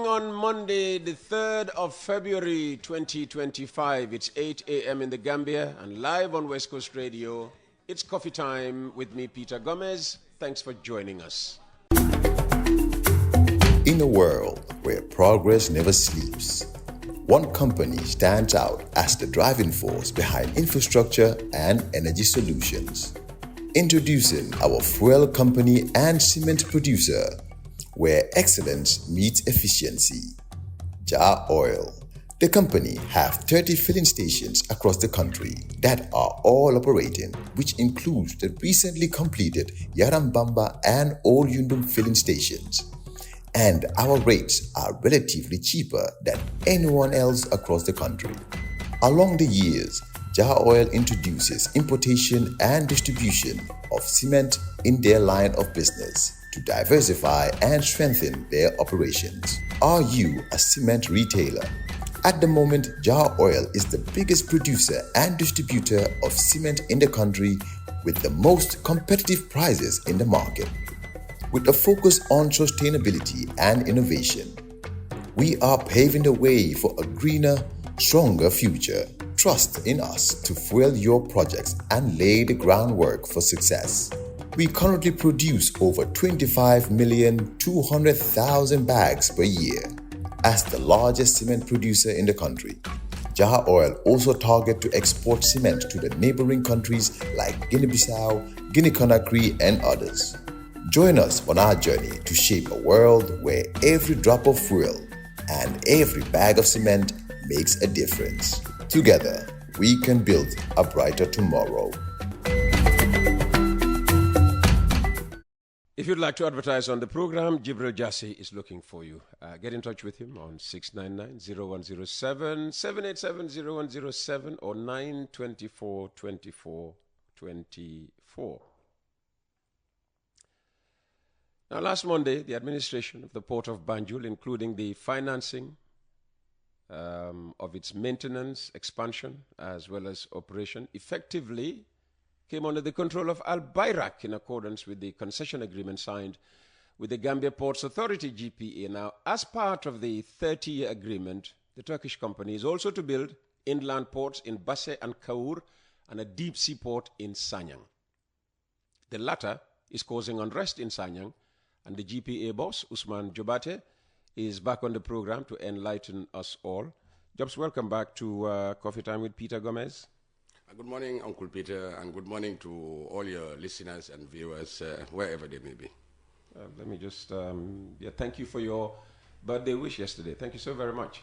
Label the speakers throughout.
Speaker 1: morning on Monday, the 3rd of February 2025. It's 8 a.m. in the Gambia and live on West Coast Radio. It's coffee time with me, Peter Gomez. Thanks for joining us.
Speaker 2: In a world where progress never sleeps, one company stands out as the driving force behind infrastructure and energy solutions. Introducing our fuel company and cement producer, where excellence meets efficiency. Jar Oil. The company have 30 filling stations across the country that are all operating, which includes the recently completed Yarambamba and Old Yundum filling stations. And our rates are relatively cheaper than anyone else across the country. Along the years, Jar Oil introduces importation and distribution of cement in their line of business to diversify and strengthen their operations. Are you a cement retailer? At the moment, Jar Oil is the biggest producer and distributor of cement in the country with the most competitive prices in the market. With a focus on sustainability and innovation, we are paving the way for a greener, stronger future. Trust in us to fuel your projects and lay the groundwork for success. We currently produce over 25,200,000 bags per year. As the largest cement producer in the country, Jar Oil also targets to export cement to the neighboring countries like Guinea-Bissau, Guinea-Conakry, and others. Join us on our journey to shape a world where every drop of fuel and every bag of cement makes a difference. Together, we can build a brighter tomorrow.
Speaker 1: If you'd like to advertise on the program, Jibril Jassi is looking for you. Get in touch with him on 699-0107, 787-0107, or 924-2424. Now, last Monday, the administration of the Port of Banjul, including the financing of its maintenance, expansion, as well as operation, effectively came under the control of Al Bayrak in accordance with the concession agreement signed with the Gambia Ports Authority, GPA. Now, as part of the 30-year agreement, the Turkish company is also to build inland ports in Basse and Kaur and a deep sea port in Sanyang. The latter is causing unrest in Sanyang, and the GPA boss, Usman Jobate, is back on the program to enlighten us all. Jobs, welcome back to Coffee Time with Peter Gomez.
Speaker 3: Good morning, Uncle Peter, and good morning to all your listeners and viewers, wherever they may be.
Speaker 1: Let me just, thank you for your birthday wish yesterday. Thank you so very much.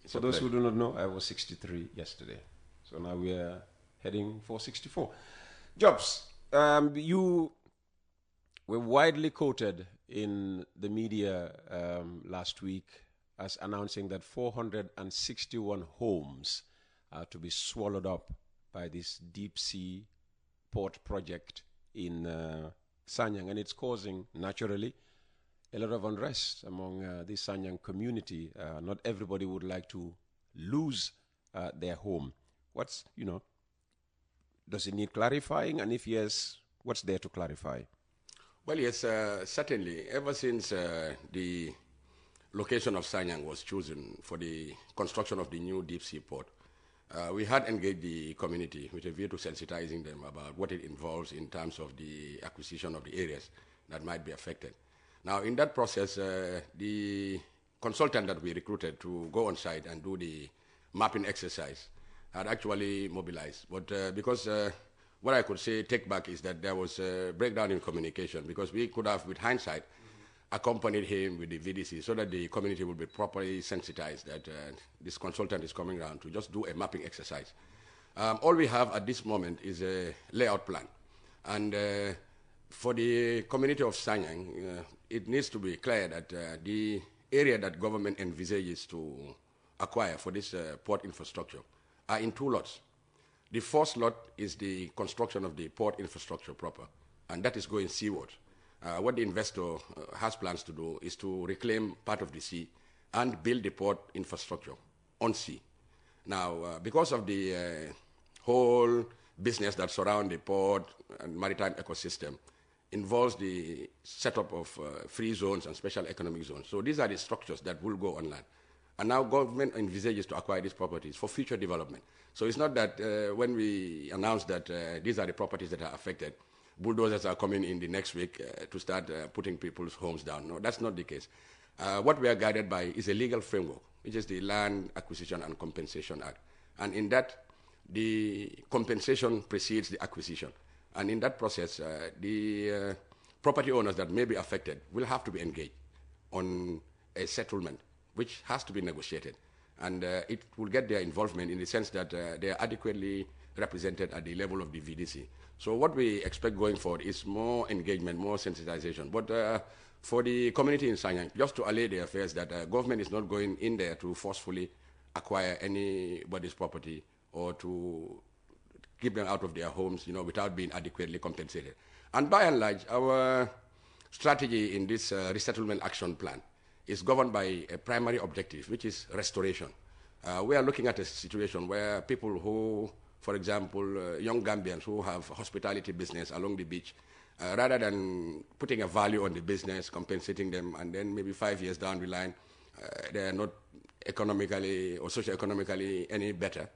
Speaker 1: For those who do not know, I was 63 yesterday. So now we are heading for 64. Jobs, you were widely quoted in the media last week as announcing that 461 homes are to be swallowed up by this deep sea port project in Sanyang, and it's causing, naturally, a lot of unrest among the Sanyang community. Not everybody would like to lose their home. Does it need clarifying? And if yes, what's there to clarify?
Speaker 3: Well, yes, certainly. Ever since the location of Sanyang was chosen for the construction of the new deep sea port, we had engaged the community with a view to sensitizing them about what it involves in terms of the acquisition of the areas that might be affected. Now, in that process, the consultant that we recruited to go on site and do the mapping exercise had actually mobilized. But because what I could say, take back, is that there was a breakdown in communication, because we could have, with hindsight, accompanied him with the VDC so that the community would be properly sensitized that this consultant is coming around to just do a mapping exercise. All we have at this moment is a layout plan. And for the community of Sanyang, it needs to be clear that the area that government envisages to acquire for this port infrastructure are in two lots. The first lot is the construction of the port infrastructure proper, and that is going seaward. What the investor has plans to do is to reclaim part of the sea and build the port infrastructure on sea. Now, because of the whole business that surrounds the port and maritime ecosystem, involves the setup of free zones and special economic zones. So these are the structures that will go online. And now government envisages to acquire these properties for future development. So it's not that when we announce that these are the properties that are affected, bulldozers are coming in the next week to start putting people's homes down. No, that's not the case. What we are guided by is a legal framework, which is the Land Acquisition and Compensation Act. And in that, the compensation precedes the acquisition. And in that process, the property owners that may be affected will have to be engaged on a settlement, which has to be negotiated. And it will get their involvement in the sense that they are adequately represented at the level of the VDC. So what we expect going forward is more engagement, more sensitization. But for the community in Sanyang, just to allay the affairs that government is not going in there to forcefully acquire anybody's property or to keep them out of their homes, without being adequately compensated. And by and large, our strategy in this resettlement action plan is governed by a primary objective, which is restoration. We are looking at a situation where people who, for example, young Gambians who have hospitality business along the beach, rather than putting a value on the business, compensating them, and then maybe 5 years down the line, they are not economically or socio-economically any better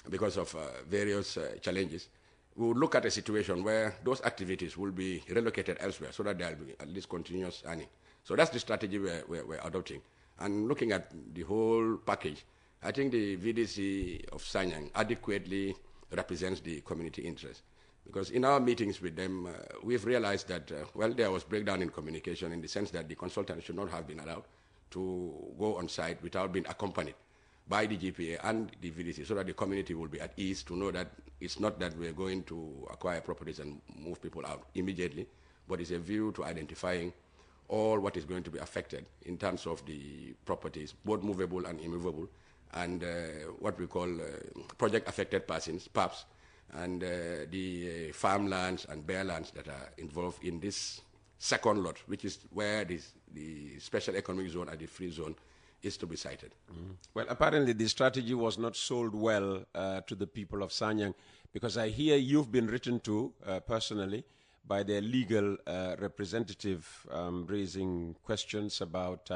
Speaker 3: because of various challenges. We would look at a situation where those activities will be relocated elsewhere so that there will be at least continuous earning. So that's the strategy we're adopting. And looking at the whole package, I think the VDC of Sanyang adequately represents the community interest. Because in our meetings with them, we've realized that, there was breakdown in communication in the sense that the consultant should not have been allowed to go on site without being accompanied by the GPA and the VDC, so that the community will be at ease to know that it's not that we're going to acquire properties and move people out immediately, but it's a view to identifying all what is going to be affected in terms of the properties, both movable and immovable, and what we call project affected persons, PAPs, and the farmlands and bare lands that are involved in this second lot, which is where the special economic zone and the free zone is to be cited.
Speaker 1: Well, apparently the strategy was not sold well to the people of Sanyang, because I hear you've been written to personally by their legal representative raising questions about,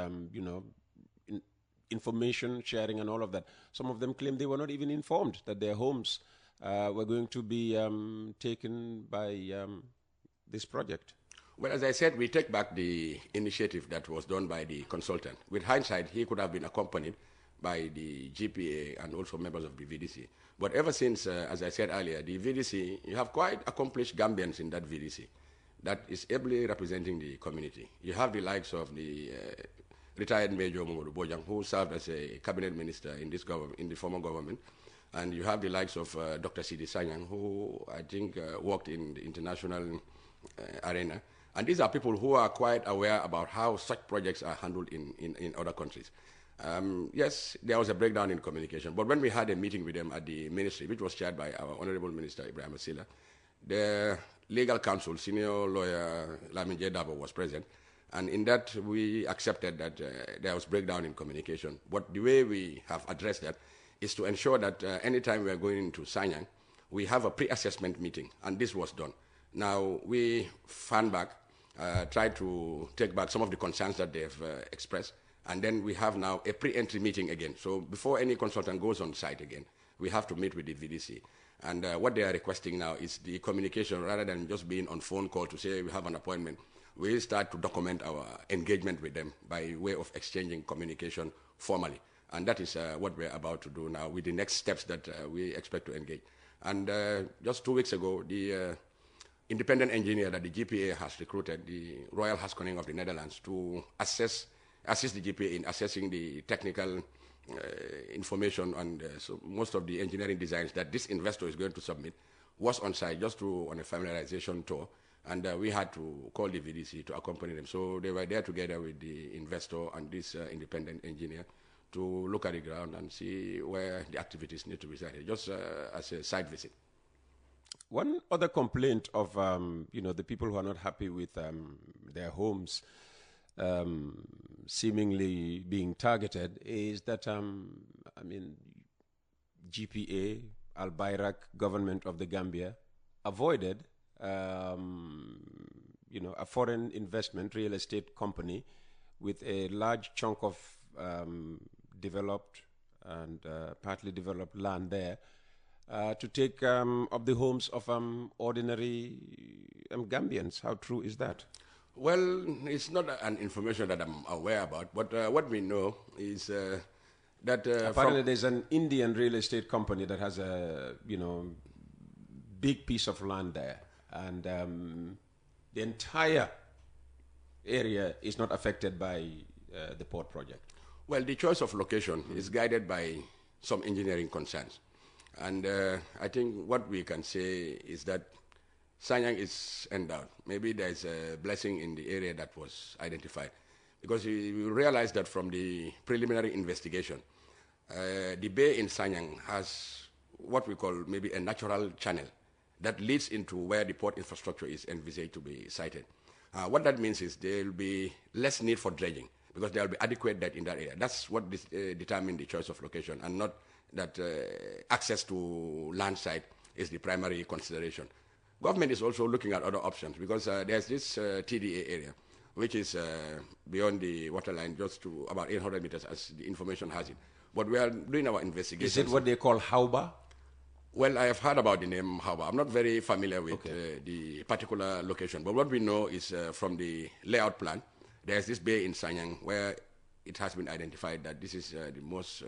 Speaker 1: information sharing and all of that. Some of them claim they were not even informed that their homes were going to be taken by this project.
Speaker 3: Well, as I said, we take back the initiative that was done by the consultant. With hindsight, he could have been accompanied by the GPA and also members of the VDC. But ever since, as I said earlier, the VDC, you have quite accomplished Gambians in that VDC that is ably representing the community. You have the likes of the retired Major Momodu Bojang, who served as a cabinet minister in this government, in the former government. And you have the likes of Dr. Sidi Sanyang, who I think worked in the international arena. And these are people who are quite aware about how such projects are handled in other countries. Yes, there was a breakdown in communication, but when we had a meeting with them at the ministry, which was chaired by our Honorable Minister Ibrahim Asila, the legal counsel, senior lawyer Lamin J. Dabo, was present, and in that we accepted that there was breakdown in communication. But the way we have addressed that is to ensure that anytime we are going into Sanyang, we have a pre-assessment meeting, and this was done. Now, we fan back, tried to take back some of the concerns that they've expressed, and then we have now a pre-entry meeting again. So before any consultant goes on site again, we have to meet with the VDC. And what they are requesting now is the communication, rather than just being on phone call to say we have an appointment. We start to document our engagement with them by way of exchanging communication formally. And that is what we're about to do now with the next steps that we expect to engage. And just 2 weeks ago, the independent engineer that the GPA has recruited, the Royal Haskoning of the Netherlands, to assist the GPA in assessing the technical information and so most of the engineering designs that this investor is going to submit, was on site just on a familiarization tour. And we had to call the VDC to accompany them. So they were there together with the investor and this independent engineer to look at the ground and see where the activities need to be started, just as a site visit.
Speaker 1: One other complaint of the people who are not happy with their homes seemingly being targeted is that GPA, Al Bayrak, government of the Gambia avoided a foreign investment real estate company with a large chunk of developed and partly developed land there to take up the homes of ordinary Gambians. How true is that?
Speaker 3: Well, it's not an information that I'm aware about, but what we know is that
Speaker 1: apparently there's an Indian real estate company that has a big piece of land there, and the entire area is not affected by the port project.
Speaker 3: Well, the choice of location is guided by some engineering concerns, and I think what we can say is that Sanyang is endowed. Maybe there's a blessing in the area that was identified, because we realized that from the preliminary investigation, the bay in Sanyang has what we call maybe a natural channel that leads into where the port infrastructure is envisaged to be sited. What that means is there will be less need for dredging, because there will be adequate depth in that area. That's what determines the choice of location, and not that access to land site is the primary consideration. Government is also looking at other options, because there's this TDA area, which is beyond the waterline, just to about 800 meters, as the information has it. But we are doing our investigations.
Speaker 1: Is it what they call Hauba?
Speaker 3: Well, I have heard about the name Hauba. I'm not very familiar with the particular location. But what we know is from the layout plan, there's this bay in Sanyang where it has been identified that this is the most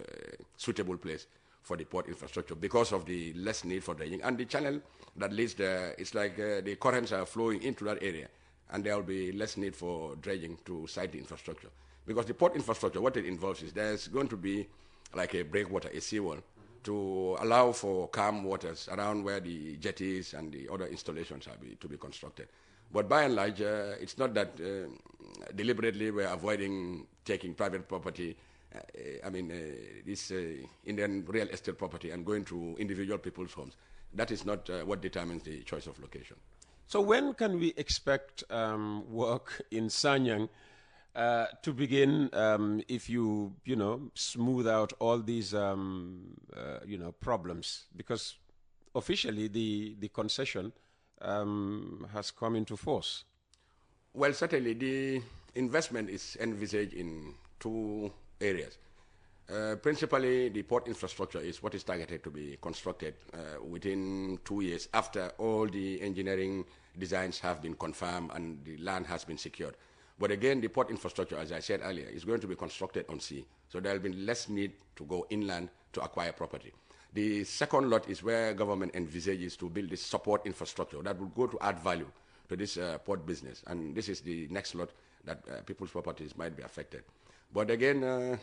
Speaker 3: suitable place for the port infrastructure because of the less need for dredging. And the channel that leads there, it's like the currents are flowing into that area, and there will be less need for dredging to site the infrastructure. Because the port infrastructure, what it involves is there's going to be like a breakwater, a seawall, to allow for calm waters around where the jetties and the other installations are to be constructed. But by and large, it's not that deliberately we're avoiding taking private property, this Indian real estate property, and going to individual people's homes. That is not what determines the choice of location.
Speaker 1: So when can we expect work in Sanyang to begin if you smooth out all these problems? Because officially the concession has come into force.
Speaker 3: Well, certainly the investment is envisaged in two areas. Principally, the port infrastructure is what is targeted to be constructed within 2 years after all the engineering designs have been confirmed and the land has been secured. But again, the port infrastructure, as I said earlier, is going to be constructed on sea. So there will be less need to go inland to acquire property. The second lot is where government envisages to build this support infrastructure that will go to add value to this port business. And this is the next lot that people's properties might be affected. But again,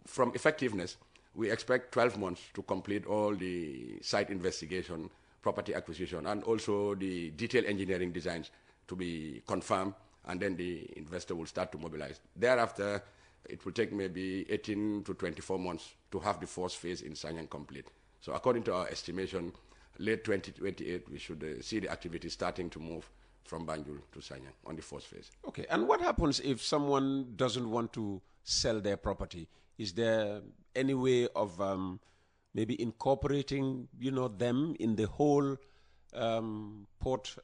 Speaker 3: from effectiveness, we expect 12 months to complete all the site investigation, property acquisition, and also the detailed engineering designs to be confirmed, and then the investor will start to mobilize. Thereafter, it will take maybe 18 to 24 months to have the first phase in Sanyang complete. So according to our estimation, late 2028, we should see the activity starting to move from Banjul to Sanyang on the first phase.
Speaker 1: Okay, and what happens if someone doesn't want to sell their property? Is there any way of maybe incorporating, them in the whole port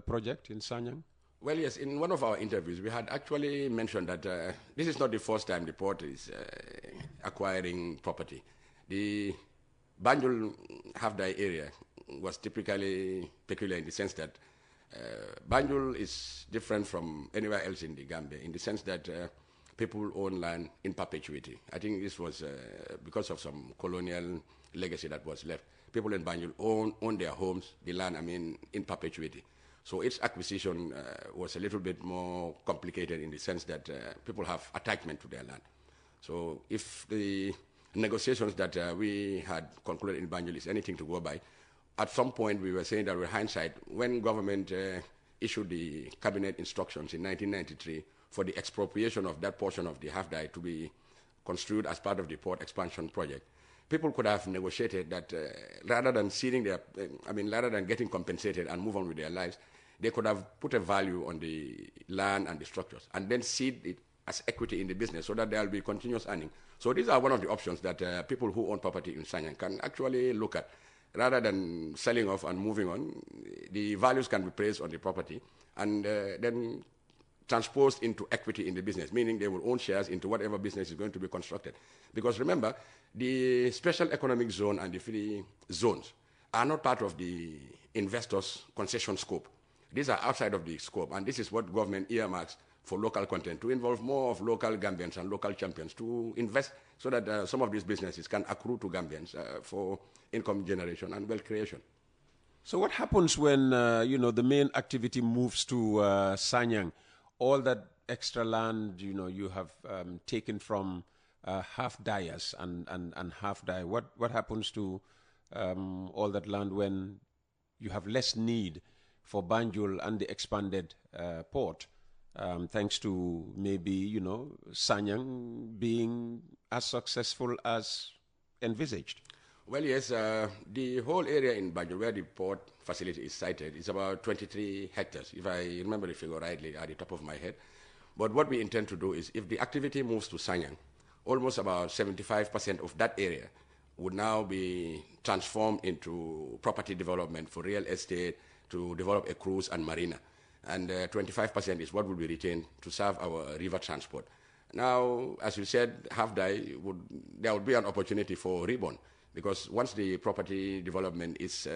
Speaker 1: project in Sanyang?
Speaker 3: Well, yes. In one of our interviews, we had actually mentioned that this is not the first time the port is acquiring property. The Banjul Half-Dye area was typically peculiar in the sense that Banjul is different from anywhere else in the Gambia in the sense that people own land in perpetuity. I think this was because of some colonial legacy that was left. People in Banjul own their homes, the land, in perpetuity. So its acquisition was a little bit more complicated in the sense that people have attachment to their land. So if the negotiations that we had concluded in Banjul is anything to go by, at some point we were saying that with hindsight, when government issued the cabinet instructions in 1993 for the expropriation of that portion of the Half-Dye to be construed as part of the port expansion project, people could have negotiated that rather than ceding their, rather than getting compensated and move on with their lives, they could have put a value on the land and the structures and then cede it as equity in the business so that there will be continuous earning. So these are one of the options that people who own property in Sanyang can actually look at. rather than selling off and moving on, the values can be placed on the property and then transposed into equity in the business, meaning they will own shares into whatever business is going to be constructed. Because remember, the special economic zone and the free zones are not part of the investor's concession scope. These are outside of the scope, and this is what government earmarks for local content, to involve more of local Gambians and local champions to invest so that some of these businesses can accrue to Gambians for income generation and wealth creation.
Speaker 1: So what happens when, the main activity moves to Sanyang? All that extra land, you have taken from half dyers and half dye. What happens to all that land when you have less need for Banjul and the expanded port, thanks to maybe, Sanyang being as successful as envisaged?
Speaker 3: Well, yes, the whole area in Banjul where the port facility is sited is about 23 hectares, if I remember the figure rightly at the top of my head. But what we intend to do is, if the activity moves to Sanyang, almost about 75% of that area would now be transformed into property development for real estate, to develop a cruise and marina. And 25% is what will be retained to serve our river transport. Now, as you said, there would be an opportunity for reborn, because once the property development is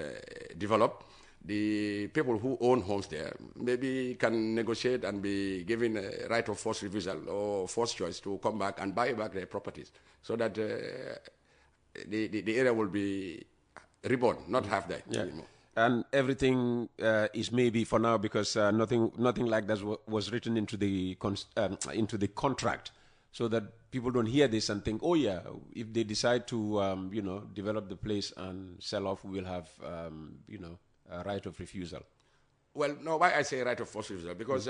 Speaker 3: developed, the people who own homes there maybe can negotiate and be given a right of forced refusal or forced choice to come back and buy back their properties, so that the area will be reborn, not half-die anymore.
Speaker 1: And everything is maybe for now, because nothing like that was written into the contract, so that people don't hear this and think, oh yeah, if they decide to develop the place and sell off, we will have a right of refusal.
Speaker 3: Well, no, why I say right of forced refusal, because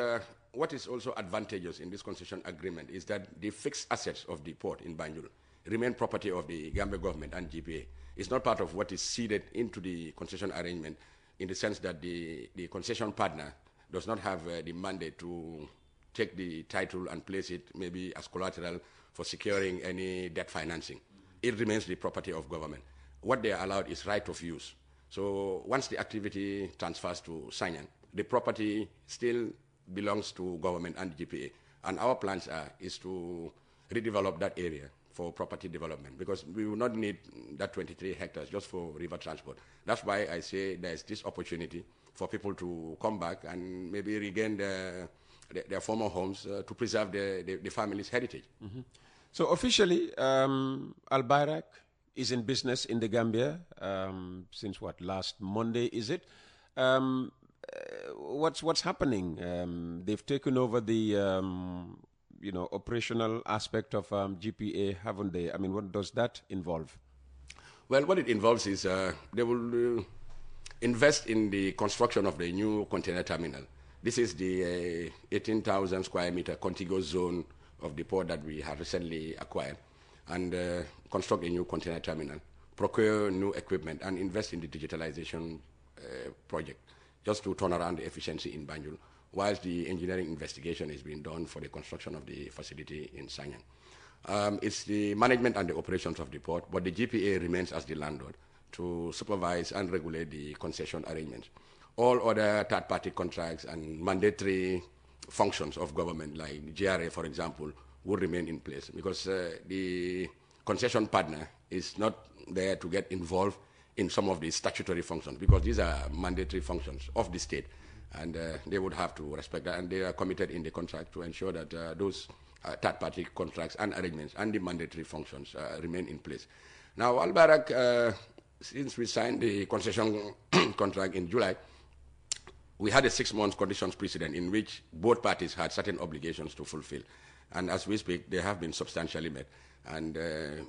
Speaker 3: what is also advantageous in this concession agreement is that the fixed assets of the port in Banjul remain property of the Gambia government and GPA. It's not part of what is ceded into the concession arrangement, in the sense that the concession partner does not have the mandate to take the title and place it maybe as collateral for securing any debt financing. It remains the property of government. What they are allowed is right of use. So once the activity transfers to Sanyang, the property still belongs to government and GPA. And our plans is to redevelop that area for property development, because we will not need that 23 hectares just for river transport. That's why I say there's this opportunity for people to come back and maybe regain their former homes to preserve the family's heritage.
Speaker 1: Mm-hmm. So officially, Al Bayrak is in business in the Gambia since last Monday, is it? What's happening? They've taken over the operational aspect of GPA, haven't they? I mean, what does that involve?
Speaker 3: Well, what it involves is they will invest in the construction of the new container terminal. This is the 18,000 square meter contiguous zone of the port that we have recently acquired, and construct a new container terminal, procure new equipment, and invest in the digitalization project, just to turn around the efficiency in Banjul, whilst the engineering investigation is being done for the construction of the facility in Sanyang. It's the management and the operations of the port, but the GPA remains as the landlord to supervise and regulate the concession arrangements. All other third-party contracts and mandatory functions of government, like GRA, for example, will remain in place, because the concession partner is not there to get involved in some of the statutory functions, because these are mandatory functions of the state, and they would have to respect that, and they are committed in the contract to ensure that those third-party contracts and arrangements and the mandatory functions remain in place. Now, Al Bayrak, since we signed the concession contract in July, we had a 6-month conditions precedent in which both parties had certain obligations to fulfill. And as we speak, they have been substantially met. And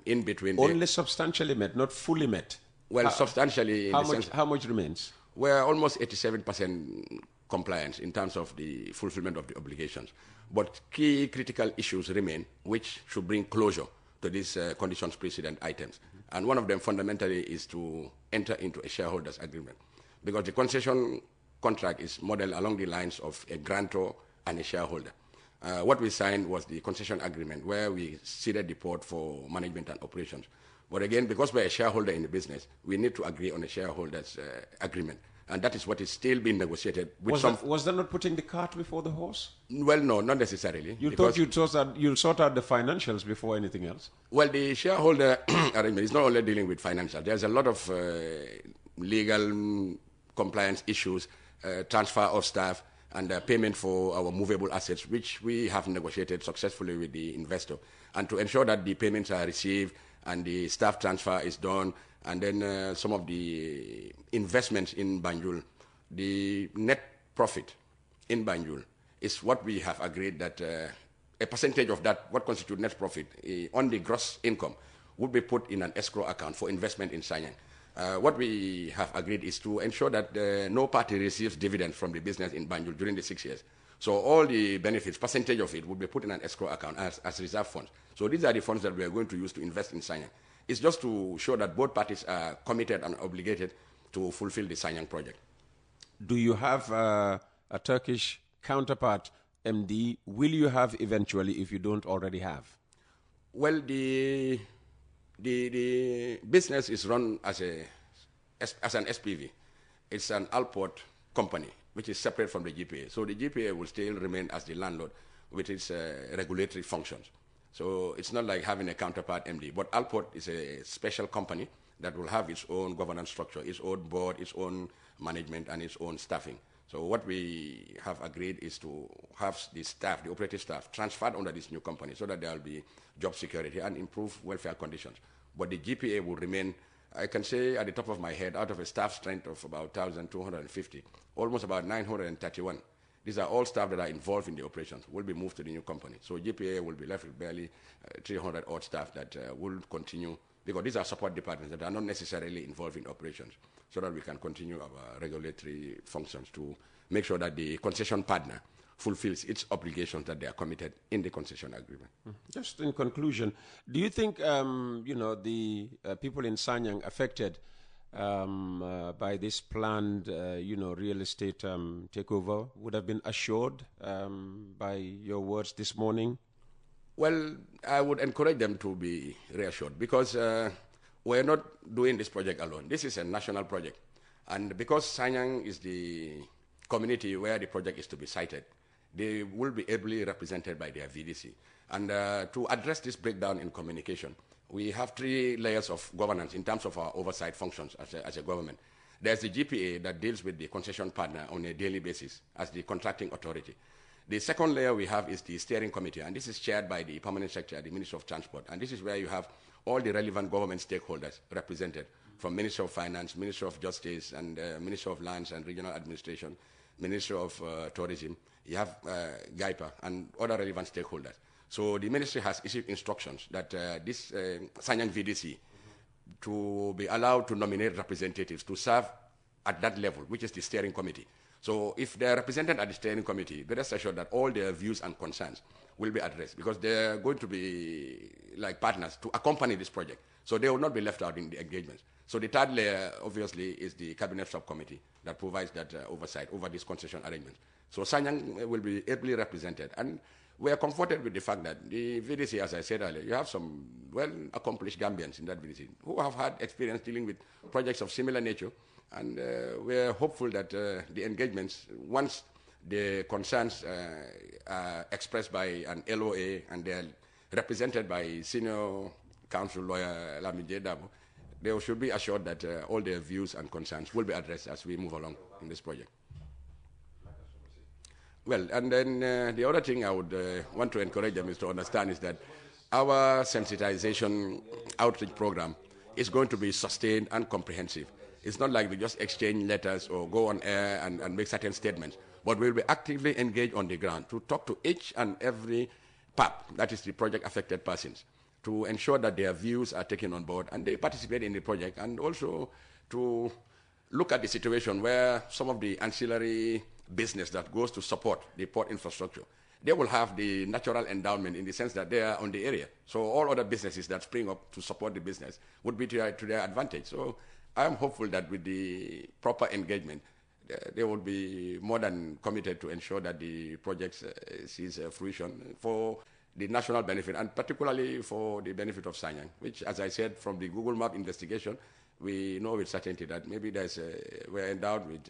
Speaker 3: in between...
Speaker 1: Only substantially met, not fully met?
Speaker 3: Well, substantially...
Speaker 1: How much remains?
Speaker 3: We're almost 87% compliance in terms of the fulfillment of the obligations. But key critical issues remain, which should bring closure to these conditions precedent items. And one of them fundamentally is to enter into a shareholders agreement, because the concession contract is modeled along the lines of a grantor and a shareholder. What we signed was the concession agreement, where we ceded the port for management and operations. But again, because we're a shareholder in the business, we need to agree on a shareholders' agreement. And that is what is still being negotiated. With
Speaker 1: was that not putting the cart before the horse?
Speaker 3: Well, no, not necessarily.
Speaker 1: You thought you'll sort out the financials before anything else?
Speaker 3: Well, the shareholder arrangement is not only dealing with financial. There's a lot of legal compliance issues, transfer of staff, and payment for our movable assets, which we have negotiated successfully with the investor. And to ensure that the payments are received and the staff transfer is done, and then some of the investments in Banjul, the net profit in Banjul is what we have agreed that a percentage of that, what constitutes net profit on the gross income, would be put in an escrow account for investment in Sanyang. What we have agreed is to ensure that no party receives dividends from the business in Banjul during the 6 years. So all the benefits, percentage of it, would be put in an escrow account as reserve funds. So these are the funds that we are going to use to invest in Sanyang. It's just to show that both parties are committed and obligated to fulfill the Sanyang project.
Speaker 1: Do you have a Turkish counterpart, MD? Will you have eventually if you don't already have?
Speaker 3: Well, the business is run as an SPV. It's an Alport company, which is separate from the GPA. So the GPA will still remain as the landlord with its regulatory functions. So it's not like having a counterpart MD. But Alport is a special company that will have its own governance structure, its own board, its own management, and its own staffing. So what we have agreed is to have the staff, the operative staff, transferred under this new company so that there will be job security and improved welfare conditions. But the GPA will remain, I can say at the top of my head, out of a staff strength of about 1,250, almost about 931. These are all staff that are involved in the operations, will be moved to the new company. So GPA will be left with barely 300 odd staff that will continue, because these are support departments that are not necessarily involved in operations, so that we can continue our regulatory functions to make sure that the concession partner fulfills its obligations that they are committed in the concession agreement.
Speaker 1: Just in conclusion, do you think the people in Sanyang affected by this planned real estate takeover would have been assured by your words this morning?
Speaker 3: Well, I would encourage them to be reassured, because we're not doing this project alone. This is a national project. And because Sanyang is the community where the project is to be sited, they will be ably represented by their VDC. And to address this breakdown in communication, we have 3 layers of governance in terms of our oversight functions as a government. There's the GPA that deals with the concession partner on a daily basis as the contracting authority. The second layer we have is the steering committee, and this is chaired by the permanent secretary, the Minister of Transport. And this is where you have all the relevant government stakeholders represented, from Minister of Finance, Minister of Justice, and Minister of Lands and Regional Administration, Minister of Tourism. You have GIPA and other relevant stakeholders. So the ministry has issued instructions that this Sanyang VDC to be allowed to nominate representatives to serve at that level, which is the steering committee. So if they are represented at the steering committee, be rest assured that all their views and concerns will be addressed, because they are going to be like partners to accompany this project. So they will not be left out in the engagements. So the third layer, obviously, is the cabinet subcommittee that provides that oversight over this concession arrangement. So Sanyang will be ably represented. And we are comforted with the fact that the VDC, as I said earlier, you have some well-accomplished Gambians in that VDC who have had experience dealing with projects of similar nature. And we are hopeful that the engagements, once the concerns are expressed by an LOA and they are represented by senior counsel lawyer Lamine Dabo, they should be assured that all their views and concerns will be addressed as we move along in this project. Well, and then the other thing I would want to encourage them is to understand is that our sensitization outreach program is going to be sustained and comprehensive. It's not like we just exchange letters or go on air and make certain statements, but we'll be actively engaged on the ground to talk to each and every PAP, that is the project affected persons, to ensure that their views are taken on board and they participate in the project, and also to look at the situation where some of the ancillary business that goes to support the port infrastructure, they will have the natural endowment in the sense that they are on the area. So all other businesses that spring up to support the business would be to their advantage. So I am hopeful that with the proper engagement, they will be more than committed to ensure that the project sees fruition. For the national benefit, and particularly for the benefit of Sanyang, which, as I said, from the Google Map investigation, we know with certainty that maybe we're endowed with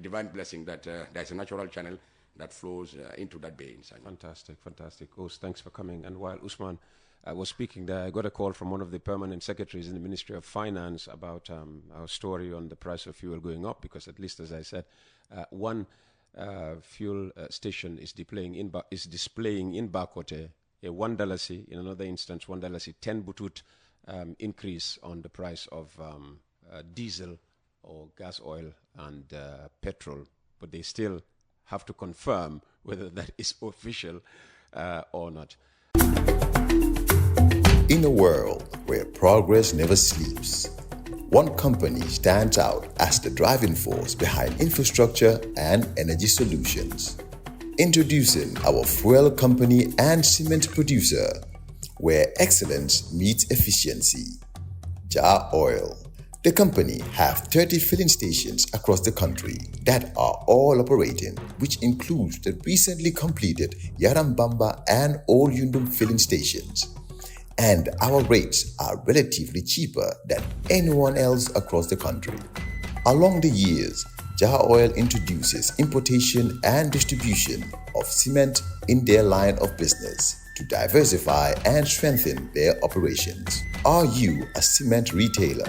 Speaker 3: divine blessing that there's a natural channel that flows into that bay in Sanyang.
Speaker 1: Fantastic, fantastic. Us, thanks for coming. And while Usman was speaking there, I got a call from one of the permanent secretaries in the Ministry of Finance about our story on the price of fuel going up, because at least, as I said, one fuel station is displaying in Bakote a $1 C, in another instance $1 C, 10 butut increase on the price of diesel or gas oil and petrol, but they still have to confirm whether that is official or not.
Speaker 2: In a world where progress never sleeps, one company stands out as the driving force behind infrastructure and energy solutions. Introducing our fuel company and cement producer, where excellence meets efficiency. Jar Oil. The company have 30 filling stations across the country that are all operating, which includes the recently completed Yarambamba and Old Yundum filling stations. And our rates are relatively cheaper than anyone else across the country. Along the years, Jar Oil introduces importation and distribution of cement in their line of business to diversify and strengthen their operations. Are you a cement retailer?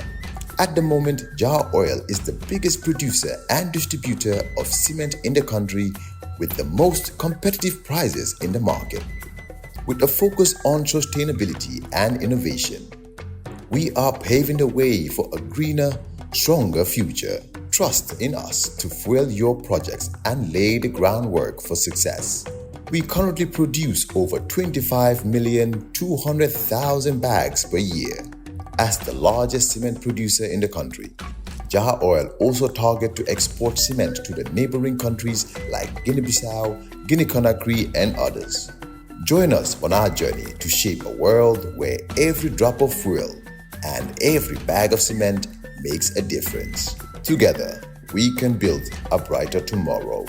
Speaker 2: At the moment, Jar Oil is the biggest producer and distributor of cement in the country with the most competitive prices in the market. With a focus on sustainability and innovation, we are paving the way for a greener, stronger future. Trust in us to fuel your projects and lay the groundwork for success. We currently produce over 25,200,000 bags per year. As the largest cement producer in the country, Jar Oil also targets to export cement to the neighboring countries like Guinea-Bissau, Guinea-Conakry, and others. Join us on our journey to shape a world where every drop of fuel and every bag of cement makes a difference. Together, we can build a brighter tomorrow.